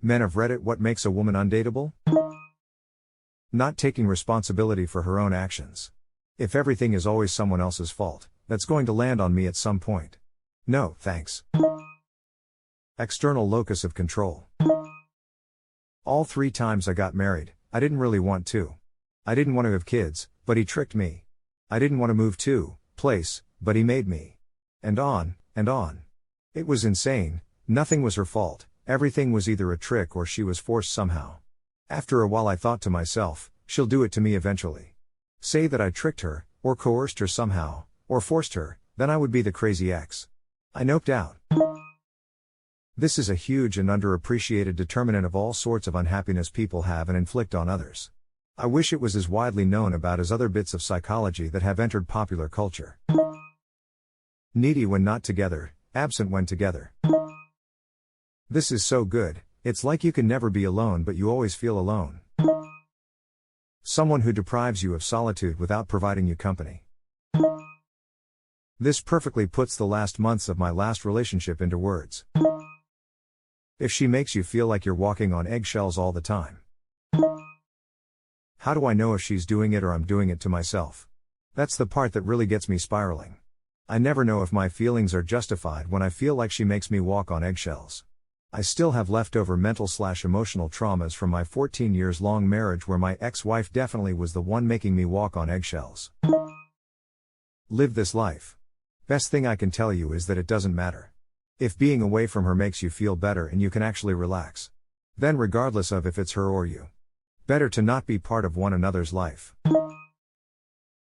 Men of Reddit, what makes a woman undateable? Not taking responsibility for her own actions. If everything is always someone else's fault, that's going to land on me at some point. No, thanks. External locus of control. All 3 times I got married, I didn't really want to. I didn't want to have kids, but he tricked me. I didn't want to move to place, but he made me. And on, and on. It was insane. Nothing was her fault. Everything was either a trick or she was forced somehow. After a while I thought to myself, she'll do it to me eventually. Say that I tricked her, or coerced her somehow, or forced her, then I would be the crazy ex. I noped out. This is a huge and underappreciated determinant of all sorts of unhappiness people have and inflict on others. I wish it was as widely known about as other bits of psychology that have entered popular culture. Needy when not together, absent when together. This is so good, it's like you can never be alone but you always feel alone. Someone who deprives you of solitude without providing you company. This perfectly puts the last months of my last relationship into words. If she makes you feel like you're walking on eggshells all the time. How do I know if she's doing it or I'm doing it to myself? That's the part that really gets me spiraling. I never know if my feelings are justified when I feel like she makes me walk on eggshells. I still have leftover mental/emotional traumas from my 14 years long marriage where my ex-wife definitely was the one making me walk on eggshells. Live this life. Best thing I can tell you is that it doesn't matter. If being away from her makes you feel better and you can actually relax, then regardless of if it's her or you, better to not be part of one another's life.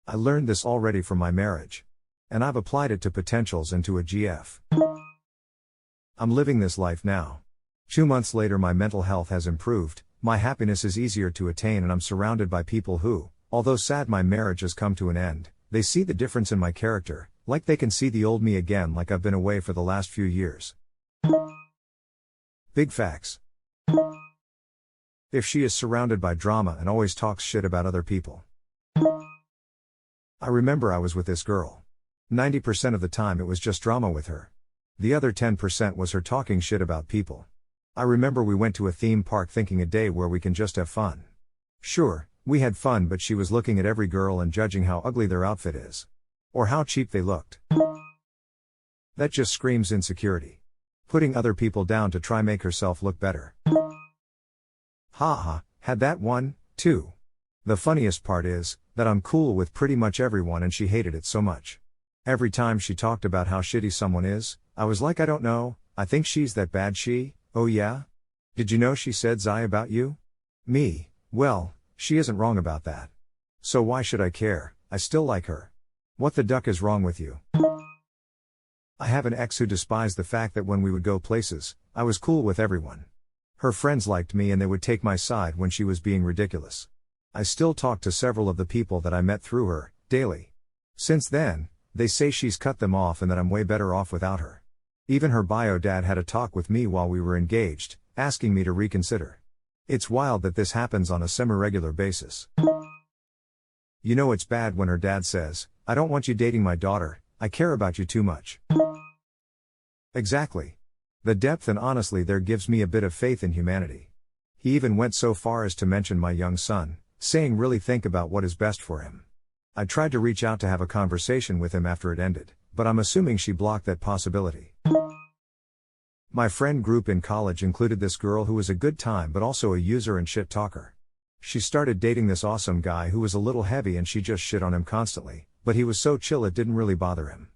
I learned this already from my marriage. And I've applied it to potentials and to a GF. I'm living this life now. 2 months later my mental health has improved, my happiness is easier to attain and I'm surrounded by people who, although sad my marriage has come to an end, they see the difference in my character, like they can see the old me again like I've been away for the last few years. Big facts. If she is surrounded by drama and always talks shit about other people. I remember I was with this girl. 90% of the time it was just drama with her. The other 10% was her talking shit about people. I remember we went to a theme park thinking a day where we can just have fun. Sure, we had fun but she was looking at every girl and judging how ugly their outfit is. Or how cheap they looked. That just screams insecurity. Putting other people down to try make herself look better. Haha, had that one, too. The funniest part is, that I'm cool with pretty much everyone and she hated it so much. Every time she talked about how shitty someone is, I was like I don't know, I think she's that bad she, oh yeah? Did you know she said Zai about you? Me, well, she isn't wrong about that. So why should I care, I still like her. What the duck is wrong with you? I have an ex who despised the fact that when we would go places, I was cool with everyone. Her friends liked me and they would take my side when she was being ridiculous. I still talk to several of the people that I met through her, daily. Since then, they say she's cut them off and that I'm way better off without her. Even her bio dad had a talk with me while we were engaged, asking me to reconsider. It's wild that this happens on a semi-regular basis. You know it's bad when her dad says, I don't want you dating my daughter, I care about you too much. Exactly. The depth and honestly there gives me a bit of faith in humanity. He even went so far as to mention my young son, saying really think about what is best for him. I tried to reach out to have a conversation with him after it ended, but I'm assuming she blocked that possibility. My friend group in college included this girl who was a good time but also a user and shit talker. She started dating this awesome guy who was a little heavy and she just shit on him constantly, but he was so chill it didn't really bother him.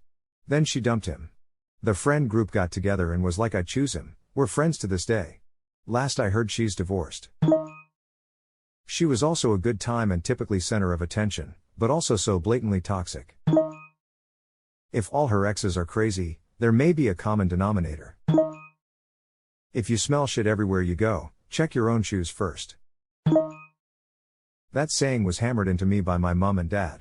Then she dumped him. The friend group got together and was like I choose him, we're friends to this day. Last I heard she's divorced. She was also a good time and typically center of attention, but also so blatantly toxic. If all her exes are crazy, there may be a common denominator. If you smell shit everywhere you go, check your own shoes first. That saying was hammered into me by my mom and dad.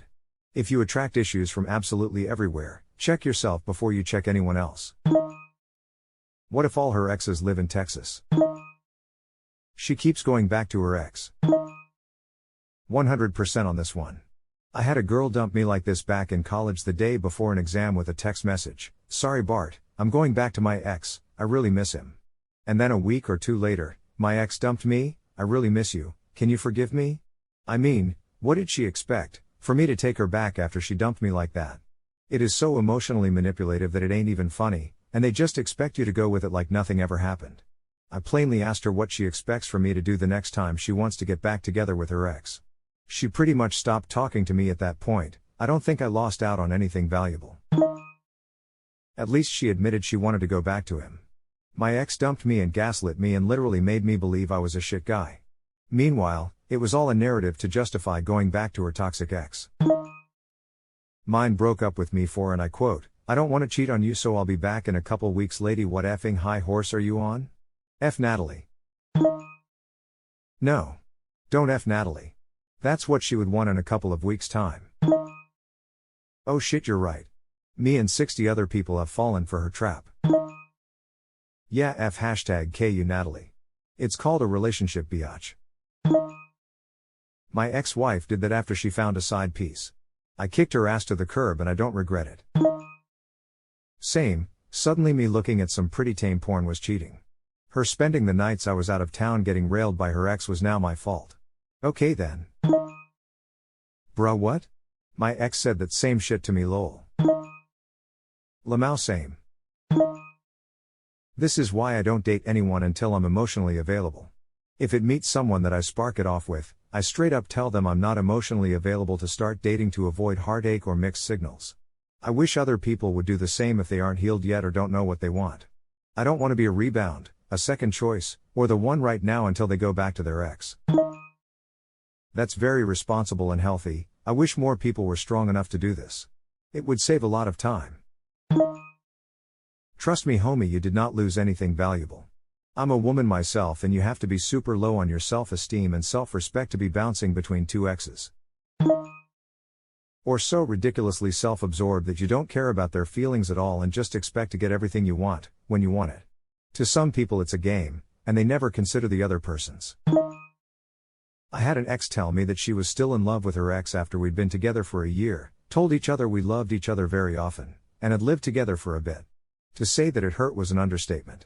If you attract issues from absolutely everywhere, check yourself before you check anyone else. What if all her exes live in Texas? She keeps going back to her ex. 100% on this one. I had a girl dump me like this back in college the day before an exam with a text message, sorry Bart, I'm going back to my ex, I really miss him. And then a week or two later, My ex dumped me, I really miss you, can you forgive me? I mean, what did she expect, for me to take her back after she dumped me like that? It is so emotionally manipulative that it ain't even funny, and they just expect you to go with it like nothing ever happened. I plainly asked her what she expects from me to do the next time she wants to get back together with her ex. She pretty much stopped talking to me at that point. I don't think I lost out on anything valuable. At least she admitted she wanted to go back to him. My ex dumped me and gaslit me and literally made me believe I was a shit guy. Meanwhile, it was all a narrative to justify going back to her toxic ex. Mine broke up with me for, and I quote, "I don't want to cheat on you, so I'll be back in a couple weeks. Lady, what effing high horse are you on? F Natalie." No. Don't F Natalie. That's what she would want in a couple of weeks' time. Oh shit, you're right. Me and 60 other people have fallen for her trap. Yeah, F hashtag KU Natalie. It's called a relationship, biatch. My ex-wife did that after she found a side piece. I kicked her ass to the curb and I don't regret it. Same, suddenly me looking at some pretty tame porn was cheating. Her spending the nights I was out of town getting railed by her ex was now my fault. Okay then. Bruh, what? My ex said that same shit to me, lol. Lamau same. This is why I don't date anyone until I'm emotionally available. If it meets someone that I spark it off with, I straight up tell them I'm not emotionally available to start dating to avoid heartache or mixed signals. I wish other people would do the same if they aren't healed yet or don't know what they want. I don't want to be a rebound, a second choice, or the one right now until they go back to their ex. That's very responsible and healthy. I wish more people were strong enough to do this. It would save a lot of time. Trust me homie, you did not lose anything valuable. I'm a woman myself and you have to be super low on your self-esteem and self-respect to be bouncing between two exes. Or so ridiculously self-absorbed that you don't care about their feelings at all and just expect to get everything you want, when you want it. To some people it's a game, and they never consider the other person's. I had an ex tell me that she was still in love with her ex after we'd been together for a year, told each other we loved each other very often, and had lived together for a bit. To say that it hurt was an understatement.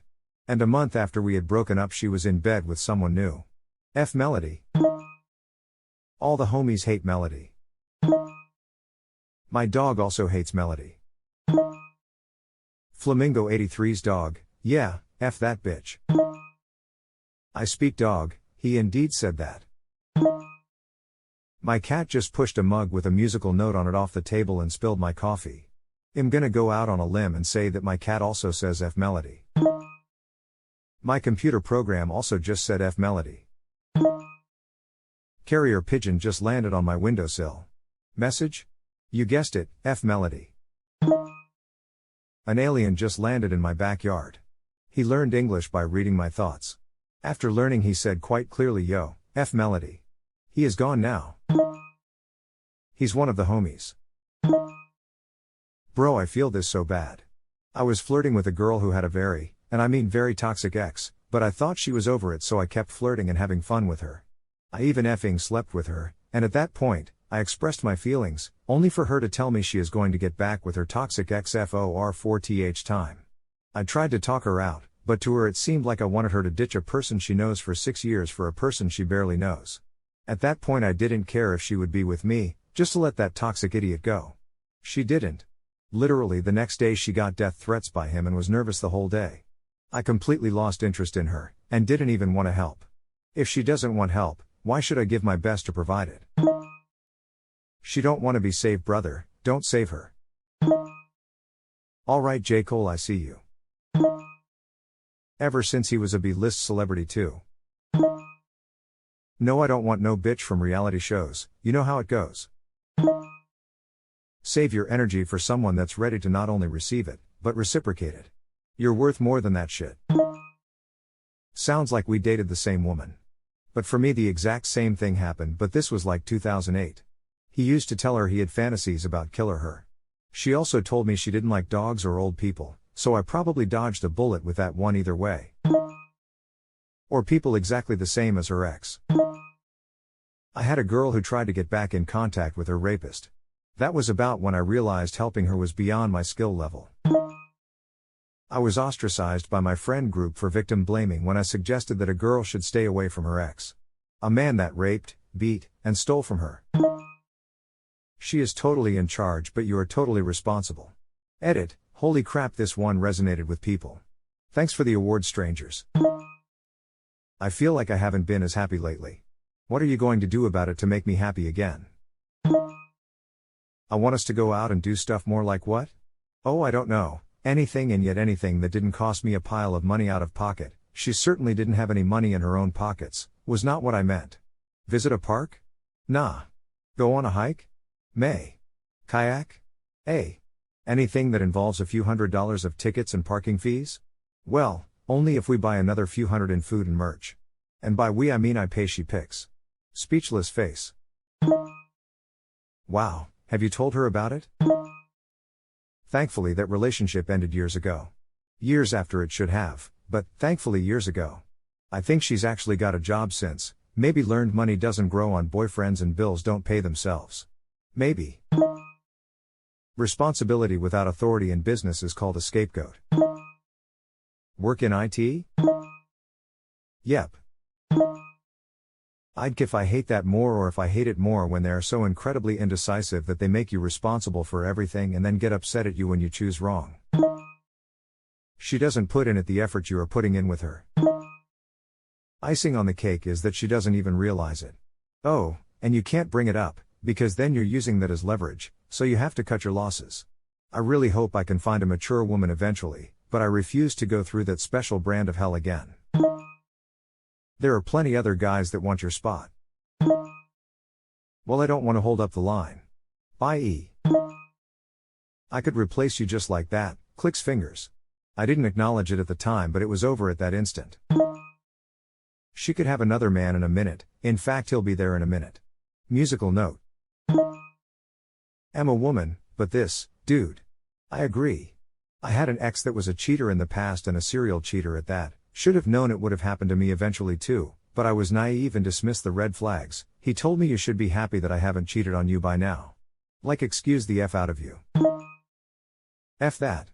And a month after we had broken up she was in bed with someone new. F Melody. All the homies hate Melody. My dog also hates Melody. Flamingo 83's dog, yeah, F that bitch. I speak dog, he indeed said that. My cat just pushed a mug with a musical note on it off the table and spilled my coffee. I'm gonna go out on a limb and say that my cat also says F Melody. My computer program also just said F Melody. Carrier pigeon just landed on my windowsill. Message? You guessed it, F Melody. An alien just landed in my backyard. He learned English by reading my thoughts. After learning he said quite clearly, yo, F Melody. He is gone now. He's one of the homies. Bro, I feel this so bad. I was flirting with a girl who had a very, and I mean very toxic ex, but I thought she was over it so I kept flirting and having fun with her. I even effing slept with her, and at that point, I expressed my feelings, only for her to tell me she is going to get back with her toxic ex for 4th time. I tried to talk her out, but to her it seemed like I wanted her to ditch a person she knows for 6 years for a person she barely knows. At that point I didn't care if she would be with me, just to let that toxic idiot go. She didn't. Literally the next day she got death threats by him and was nervous the whole day. I completely lost interest in her, and didn't even want to help. If she doesn't want help, why should I give my best to provide it? She don't want to be saved, brother, don't save her. Alright J. Cole, I see you. Ever since he was a B-list celebrity too. No, I don't want no bitch from reality shows, you know how it goes. Save your energy for someone that's ready to not only receive it, but reciprocate it. You're worth more than that shit. Sounds like we dated the same woman. But for me the exact same thing happened, but this was like 2008. He used to tell her he had fantasies about killing her. She also told me she didn't like dogs or old people, so I probably dodged a bullet with that one either way. Or people exactly the same as her ex. I had a girl who tried to get back in contact with her rapist. That was about when I realized helping her was beyond my skill level. I was ostracized by my friend group for victim blaming when I suggested that a girl should stay away from her ex. A man that raped, beat, and stole from her. She is totally in charge, but you are totally responsible. Edit, holy crap, this one resonated with people. Thanks for the award, strangers. I feel like I haven't been as happy lately. What are you going to do about it to make me happy again? I want us to go out and do stuff more like what? Oh, I don't know. Anything and yet anything that didn't cost me a pile of money out of pocket. She certainly didn't have any money in her own pockets, was not what I meant. Visit a park? Nah. Go on a hike? May. Kayak? A. Anything that involves a few $100s of tickets and parking fees? Well, only if we buy another few hundred in food and merch. And by we I mean I pay, she picks. Speechless face. Wow, have you told her about it? Thankfully that relationship ended years ago. Years after it should have, but thankfully years ago. I think she's actually got a job since, maybe learned money doesn't grow on boyfriends and bills don't pay themselves. Maybe. Responsibility without authority in business is called a scapegoat. Work in IT? Yep. I'd if I hate that more, or if I hate it more when they are so incredibly indecisive that they make you responsible for everything and then get upset at you when you choose wrong. She doesn't put in it the effort you are putting in with her. Icing on the cake is that she doesn't even realize it. Oh, and you can't bring it up, because then you're using that as leverage, so you have to cut your losses. I really hope I can find a mature woman eventually, but I refuse to go through that special brand of hell again. There are plenty other guys that want your spot. Well, I don't want to hold up the line. I.e. I could replace you just like that, clicks fingers. I didn't acknowledge it at the time, but it was over at that instant. She could have another man in a minute, in fact he'll be there in a minute. Musical note. Am a woman, but this, dude. I agree. I had an ex that was a cheater in the past and a serial cheater at that. Should have known it would have happened to me eventually too, but I was naive and dismissed the red flags. He told me you should be happy that I haven't cheated on you by now. Like, excuse the F out of you. F that.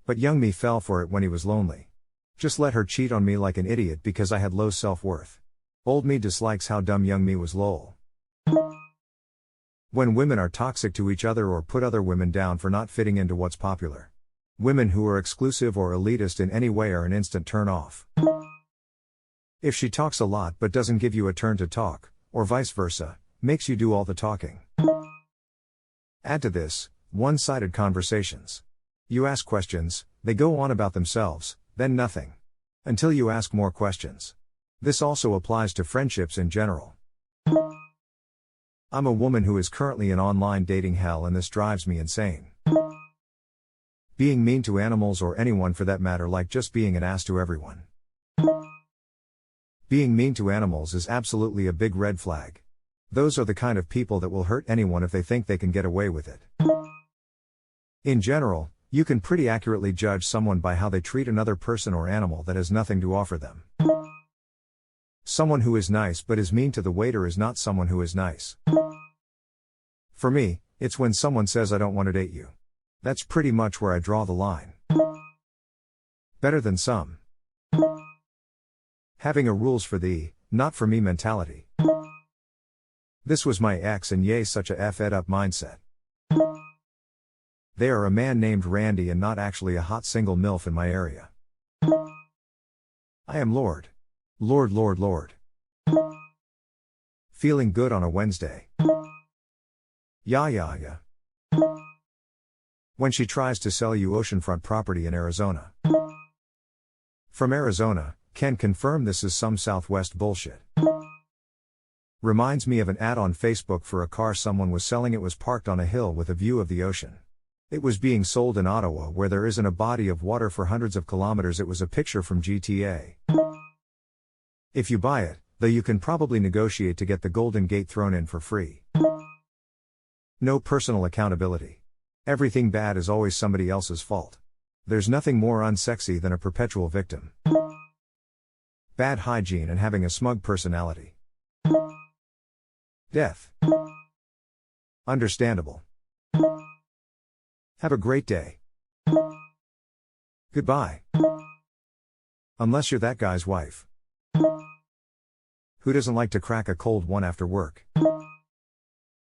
But young me fell for it when he was lonely. Just let her cheat on me like an idiot because I had low self-worth. Old me dislikes how dumb young me was, lol. When women are toxic to each other or put other women down for not fitting into what's popular. Women who are exclusive or elitist in any way are an instant turn off. If she talks a lot but doesn't give you a turn to talk, or vice versa, makes you do all the talking. Add to this, one-sided conversations. You ask questions, they go on about themselves, then nothing. Until you ask more questions. This also applies to friendships in general. I'm a woman who is currently in online dating hell, and this drives me insane. Being mean to animals, or anyone for that matter, like just being an ass to everyone. Being mean to animals is absolutely a big red flag. Those are the kind of people that will hurt anyone if they think they can get away with it. In general, you can pretty accurately judge someone by how they treat another person or animal that has nothing to offer them. Someone who is nice but is mean to the waiter is not someone who is nice. For me, it's when someone says I don't want to date you. That's pretty much where I draw the line. Better than some. Having a rules for thee, not for me mentality. This was my ex, and yay, such a F-ed up mindset. They are a man named Randy and not actually a hot single MILF in my area. I am Lord. Lord. Feeling good on a Wednesday. Yeah. When she tries to sell you oceanfront property in Arizona. From Arizona, can confirm this is some Southwest bullshit. Reminds me of an ad on Facebook for a car someone was selling. It was parked on a hill with a view of the ocean. It was being sold in Ottawa, where there isn't a body of water for hundreds of kilometers. It was a picture from GTA. If you buy it, though, you can probably negotiate to get the Golden Gate thrown in for free. No personal accountability. Everything bad is always somebody else's fault. There's nothing more unsexy than a perpetual victim. Bad hygiene and having a smug personality. Death. Understandable. Have a great day. Goodbye. Unless you're that guy's wife. Who doesn't like to crack a cold one after work?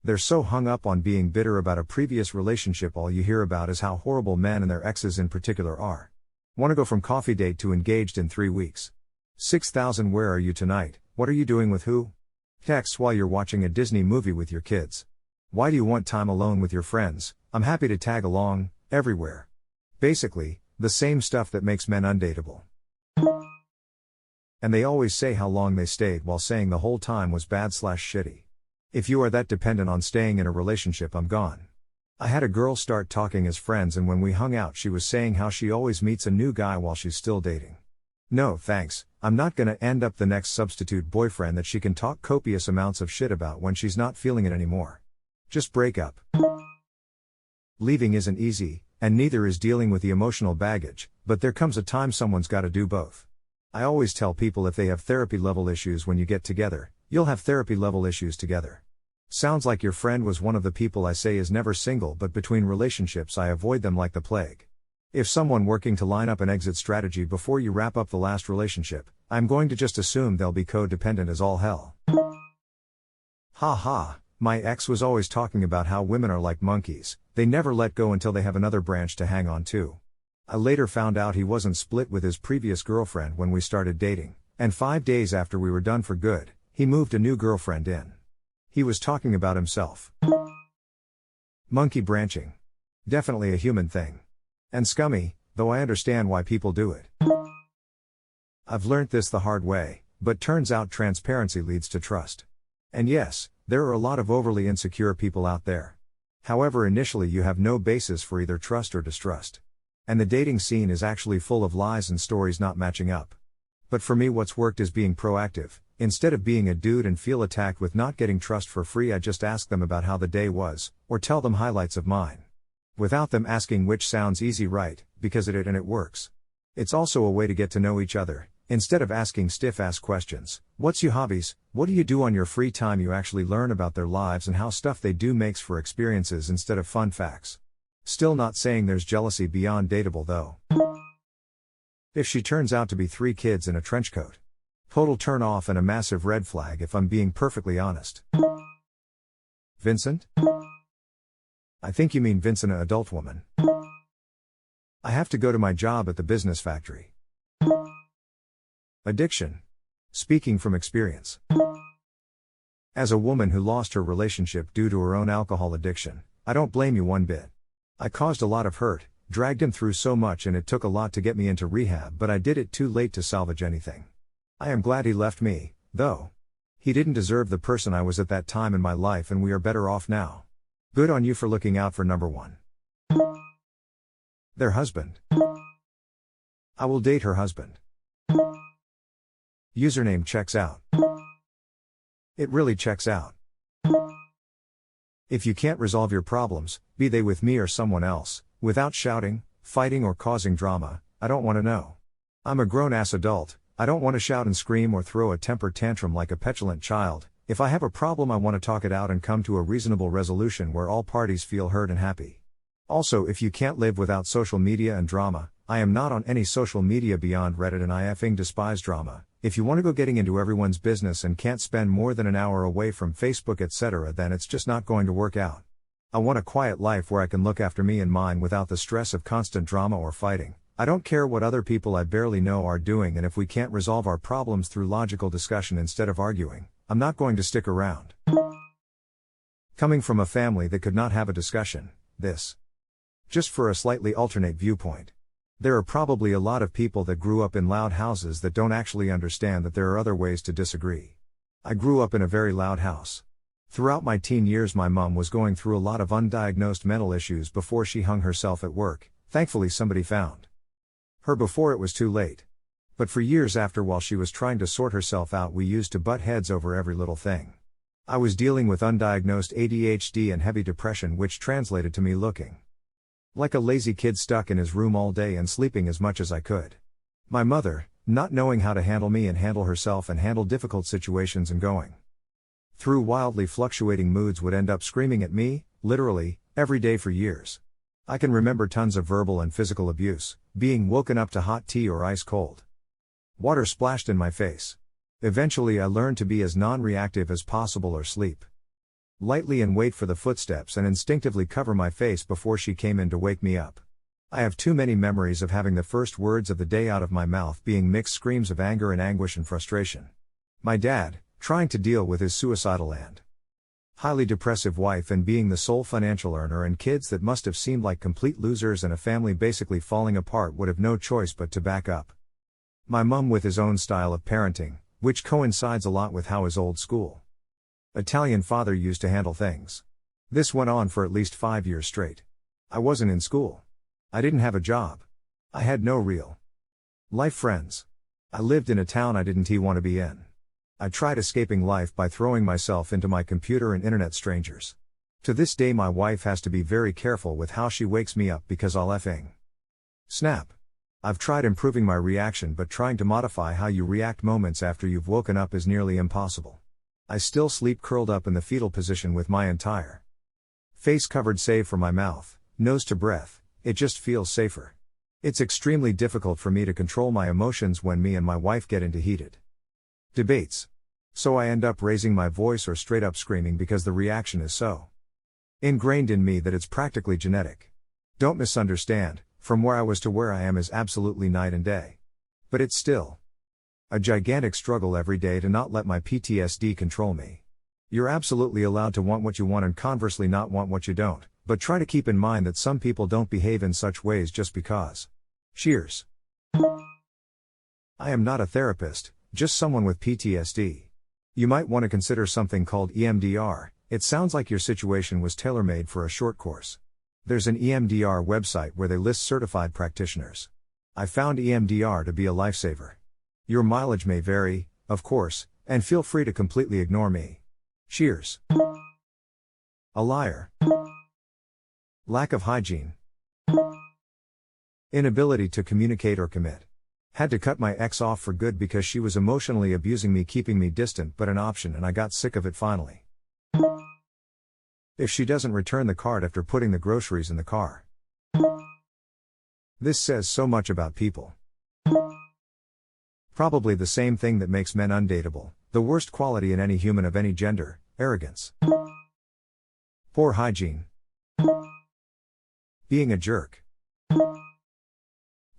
They're so hung up on being bitter about a previous relationship, all you hear about is how horrible men and their exes in particular are. Want to go from coffee date to engaged in 3 weeks. 6,000 Where are you tonight? What are you doing with who? Texts while you're watching a Disney movie with your kids. Why do you want time alone with your friends? I'm happy to tag along, everywhere. Basically, the same stuff that makes men undateable. And they always say how long they stayed while saying the whole time was bad/shitty. If you are that dependent on staying in a relationship, I'm gone. I had a girl start talking as friends, and when we hung out she was saying how she always meets a new guy while she's still dating. No thanks, I'm not gonna end up the next substitute boyfriend that she can talk copious amounts of shit about when she's not feeling it anymore. Just break up. Leaving isn't easy, and neither is dealing with the emotional baggage, but there comes a time someone's gotta do both. I always tell people if they have therapy level issues when you get together, you'll have therapy level issues together. Sounds like your friend was one of the people I say is never single, but between relationships I avoid them like the plague. If someone working to line up an exit strategy before you wrap up the last relationship, I'm going to just assume they'll be codependent as all hell. Ha ha, my ex was always talking about how women are like monkeys, they never let go until they have another branch to hang on to. I later found out he wasn't split with his previous girlfriend when we started dating, and 5 days after we were done for good, he moved a new girlfriend in. He was talking about himself. Monkey branching. Definitely a human thing. And scummy, though I understand why people do it. I've learnt this the hard way, but turns out transparency leads to trust. And yes, there are a lot of overly insecure people out there. However, initially you have no basis for either trust or distrust. And the dating scene is actually full of lies and stories not matching up. But for me, what's worked is being proactive. Instead of being a dude and feel attacked with not getting trust for free, I just ask them about how the day was, or tell them highlights of mine. Without them asking, which sounds easy, right? Because it works. It's also a way to get to know each other. Instead of asking stiff-ass questions, what's your hobbies, what do you do on your free time, you actually learn about their lives and how stuff they do makes for experiences instead of fun facts. Still not saying there's jealousy beyond dateable though. If she turns out to be 3 kids in a trench coat. Total turn off and a massive red flag if I'm being perfectly honest. Vincent? I think you mean Vincent, an adult woman. I have to go to my job at the business factory. Addiction. Speaking from experience. As a woman who lost her relationship due to her own alcohol addiction, I don't blame you one bit. I caused a lot of hurt, dragged him through so much, and it took a lot to get me into rehab, but I did it too late to salvage anything. I am glad he left me, though. He didn't deserve the person I was at that time in my life, and we are better off now. Good on you for looking out for number one. Their husband. I will date her husband. Username checks out. It really checks out. If you can't resolve your problems, be they with me or someone else, without shouting, fighting or causing drama, I don't want to know. I'm a grown-ass adult. I don't want to shout and scream or throw a temper tantrum like a petulant child. If I have a problem, I want to talk it out and come to a reasonable resolution where all parties feel heard and happy. Also, if you can't live without social media and drama, I am not on any social media beyond Reddit, and I effing despise drama. If you want to go getting into everyone's business and can't spend more than an hour away from Facebook etc., then it's just not going to work out. I want a quiet life where I can look after me and mine without the stress of constant drama or fighting. I don't care what other people I barely know are doing, and if we can't resolve our problems through logical discussion instead of arguing, I'm not going to stick around. Coming from a family that could not have a discussion, this. Just for a slightly alternate viewpoint. There are probably a lot of people that grew up in loud houses that don't actually understand that there are other ways to disagree. I grew up in a very loud house. Throughout my teen years, my mom was going through a lot of undiagnosed mental issues before she hung herself at work. Thankfully somebody found her before it was too late. But for years after, while she was trying to sort herself out, we used to butt heads over every little thing. I was dealing with undiagnosed ADHD and heavy depression, which translated to me looking like a lazy kid stuck in his room all day and sleeping as much as I could. My mother, not knowing how to handle me and handle herself and handle difficult situations and going through wildly fluctuating moods, would end up screaming at me, literally, every day for years. I can remember tons of verbal and physical abuse, being woken up to hot tea or ice cold water splashed in my face. Eventually I learned to be as non-reactive as possible or sleep lightly and wait for the footsteps and instinctively cover my face before she came in to wake me up. I have too many memories of having the first words of the day out of my mouth being mixed screams of anger and anguish and frustration. My dad, trying to deal with his suicidal and highly depressive wife and being the sole financial earner and kids that must have seemed like complete losers and a family basically falling apart would have no choice but to back up. My mum with his own style of parenting, which coincides a lot with how his old school Italian father used to handle things. This went on for at least 5 years straight. I wasn't in school. I didn't have a job. I had no real life friends. I lived in a town I didn't want to be in. I tried escaping life by throwing myself into my computer and internet strangers. To this day my wife has to be very careful with how she wakes me up because I'll effing snap. I've tried improving my reaction, but trying to modify how you react moments after you've woken up is nearly impossible. I still sleep curled up in the fetal position with my entire face covered save for my mouth, nose to breath. It just feels safer. It's extremely difficult for me to control my emotions when me and my wife get into heated debates. So I end up raising my voice or straight up screaming because the reaction is so ingrained in me that it's practically genetic. Don't misunderstand, from where I was to where I am is absolutely night and day. But it's still a gigantic struggle every day to not let my PTSD control me. You're absolutely allowed to want what you want and conversely not want what you don't, but try to keep in mind that some people don't behave in such ways just because. Cheers. I am not a therapist, just someone with PTSD. You might want to consider something called EMDR. It sounds like your situation was tailor-made for a short course. There's an EMDR website where they list certified practitioners. I found EMDR to be a lifesaver. Your mileage may vary, of course, and feel free to completely ignore me. Cheers. A liar. Lack of hygiene. Inability to communicate or commit. Had to cut my ex off for good because she was emotionally abusing me, keeping me distant but an option, and I got sick of it finally. If she doesn't return the card after putting the groceries in the car. This says so much about people. Probably the same thing that makes men undateable, the worst quality in any human of any gender: arrogance. Poor hygiene. Being a jerk.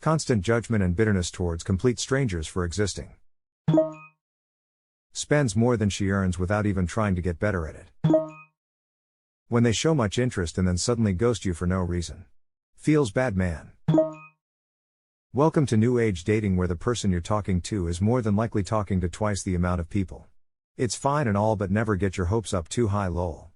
Constant judgment and bitterness towards complete strangers for existing. Spends more than she earns without even trying to get better at it. When they show much interest and then suddenly ghost you for no reason. Feels bad, man. Welcome to New Age dating, where the person you're talking to is more than likely talking to twice the amount of people. It's fine and all, but never get your hopes up too high, lol.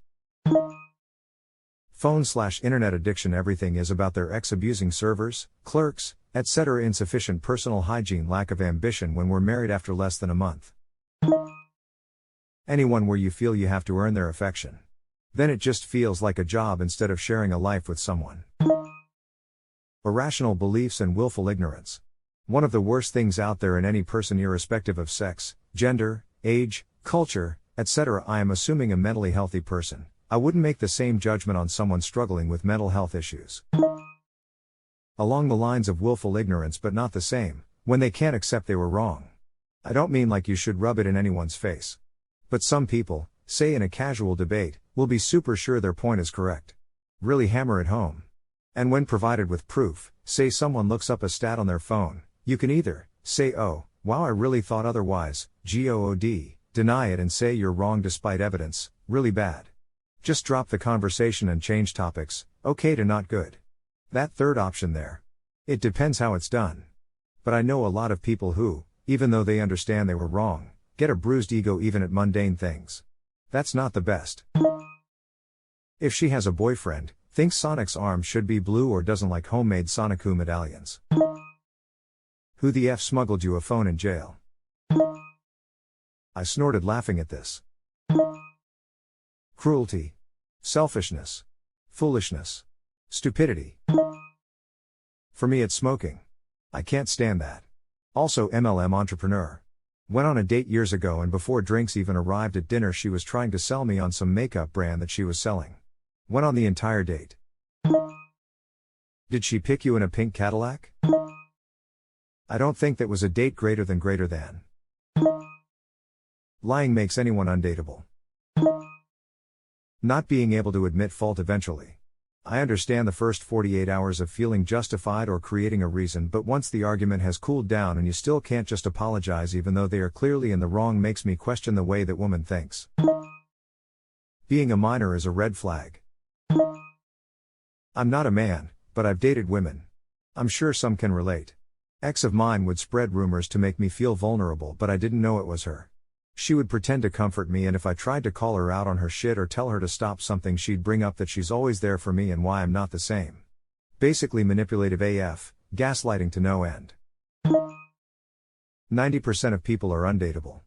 Phone/internet addiction. Everything is about their ex, abusing servers, clerks, etc. Insufficient personal hygiene, lack of ambition when we're married after less than a month. Anyone where you feel you have to earn their affection. Then it just feels like a job instead of sharing a life with someone. Irrational beliefs and willful ignorance. One of the worst things out there in any person, irrespective of sex, gender, age, culture, etc. I am assuming a mentally healthy person. I wouldn't make the same judgment on someone struggling with mental health issues. Along the lines of willful ignorance, but not the same, when they can't accept they were wrong. I don't mean like you should rub it in anyone's face. But some people, say in a casual debate, will be super sure their point is correct. Really hammer it home. And when provided with proof, say someone looks up a stat on their phone, you can either say, "Oh, wow, I really thought otherwise," good, deny it and say you're wrong despite evidence, really bad. Just drop the conversation and change topics, okay to not good. That third option there. It depends how it's done. But I know a lot of people who, even though they understand they were wrong, get a bruised ego even at mundane things. That's not the best. If she has a boyfriend, thinks Sonic's arm should be blue, or doesn't like homemade Sonicu medallions. Who the F smuggled you a phone in jail? I snorted laughing at this. Cruelty. Selfishness. Foolishness. Stupidity. For me it's smoking. I can't stand that. Also MLM entrepreneur. Went on a date years ago, and before drinks even arrived at dinner she was trying to sell me on some makeup brand that she was selling. Went on the entire date. Did she pick you in a pink Cadillac? I don't think that was a date greater than. Lying makes anyone undateable. Not being able to admit fault eventually. I understand the first 48 hours of feeling justified or creating a reason, but once the argument has cooled down and you still can't just apologize even though they are clearly in the wrong makes me question the way that woman thinks. Being a minor is a red flag. I'm not a man, but I've dated women. I'm sure some can relate. Ex of mine would spread rumors to make me feel vulnerable, but I didn't know it was her. She would pretend to comfort me, and if I tried to call her out on her shit or tell her to stop something, she'd bring up that she's always there for me and why I'm not the same. Basically manipulative AF, gaslighting to no end. 90% of people are undateable.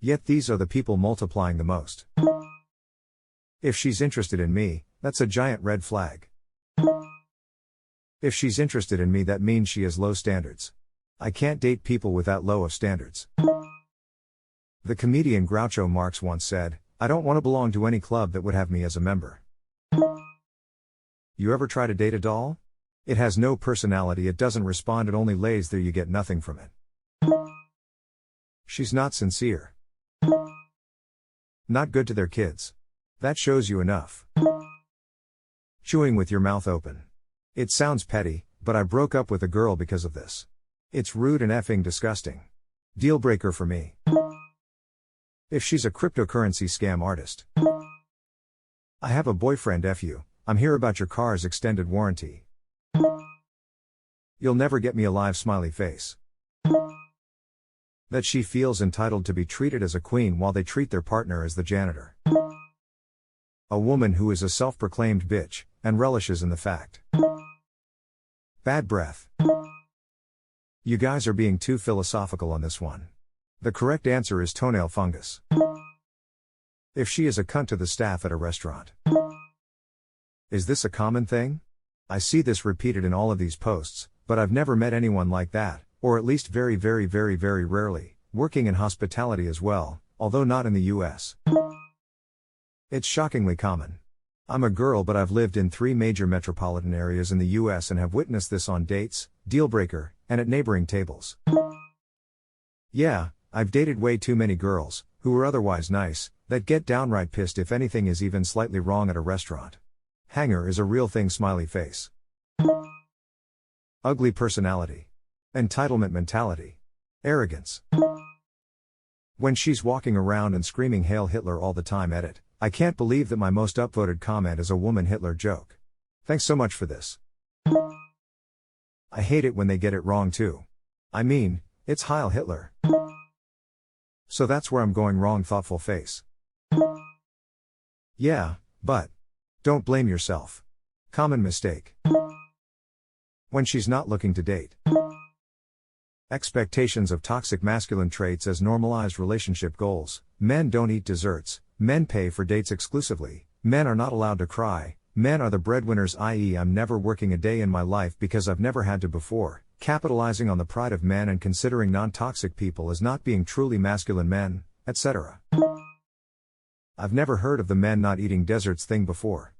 Yet these are the people multiplying the most. If she's interested in me, that's a giant red flag. If she's interested in me, that means she has low standards. I can't date people with that low of standards. The comedian Groucho Marx once said, "I don't want to belong to any club that would have me as a member." You ever try to date a doll? It has no personality, it doesn't respond, it only lays there, you get nothing from it. She's not sincere. Not good to their kids. That shows you enough. Chewing with your mouth open. It sounds petty, but I broke up with a girl because of this. It's rude and effing disgusting. Deal breaker for me. If she's a cryptocurrency scam artist. I have a boyfriend, F you, I'm here about your car's extended warranty. You'll never get me alive, smiley face. That she feels entitled to be treated as a queen while they treat their partner as the janitor. A woman who is a self-proclaimed bitch, and relishes in the fact. Bad breath. You guys are being too philosophical on this one. The correct answer is toenail fungus. If she is a cunt to the staff at a restaurant. Is this a common thing? I see this repeated in all of these posts, but I've never met anyone like that, or at least very rarely, working in hospitality as well, although not in the US. It's shockingly common. I'm a girl, but I've lived in 3 major metropolitan areas in the US and have witnessed this on dates, deal breaker, and at neighboring tables. Yeah, I've dated way too many girls, who are otherwise nice, that get downright pissed if anything is even slightly wrong at a restaurant. Hanger is a real thing, smiley face. Ugly personality. Entitlement mentality. Arrogance. When she's walking around and screaming Hail Hitler all the time, edit, I can't believe that my most upvoted comment is a woman Hitler joke. Thanks so much for this. I hate it when they get it wrong too. I mean, it's Heil Hitler. So that's where I'm going wrong, thoughtful face. Yeah, but don't blame yourself. Common mistake. When she's not looking to date. Expectations of toxic masculine traits as normalized relationship goals. Men don't eat desserts, men pay for dates exclusively, men are not allowed to cry, men are the breadwinners, i.e. I'm never working a day in my life because I've never had to before, capitalizing on the pride of men and considering non-toxic people as not being truly masculine men, etc. I've never heard of the men not eating desserts thing before.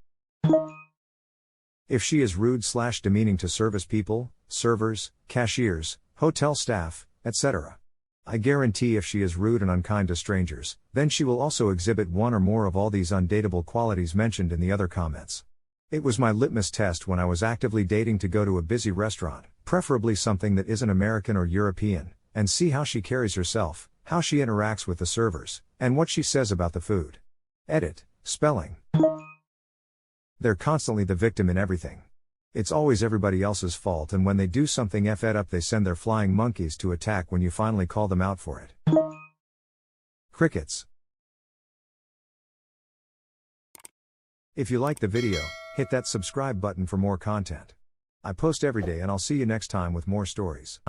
If she is rude/demeaning to service people, servers, cashiers, hotel staff, etc. I guarantee if she is rude and unkind to strangers, then she will also exhibit one or more of all these undateable qualities mentioned in the other comments. It was my litmus test when I was actively dating to go to a busy restaurant, preferably something that isn't American or European, and see how she carries herself, how she interacts with the servers, and what she says about the food. Edit, spelling. They're constantly the victim in everything. It's always everybody else's fault, and when they do something effed up they send their flying monkeys to attack when you finally call them out for it. Crickets. If you liked the video, hit that subscribe button for more content. I post every day and I'll see you next time with more stories.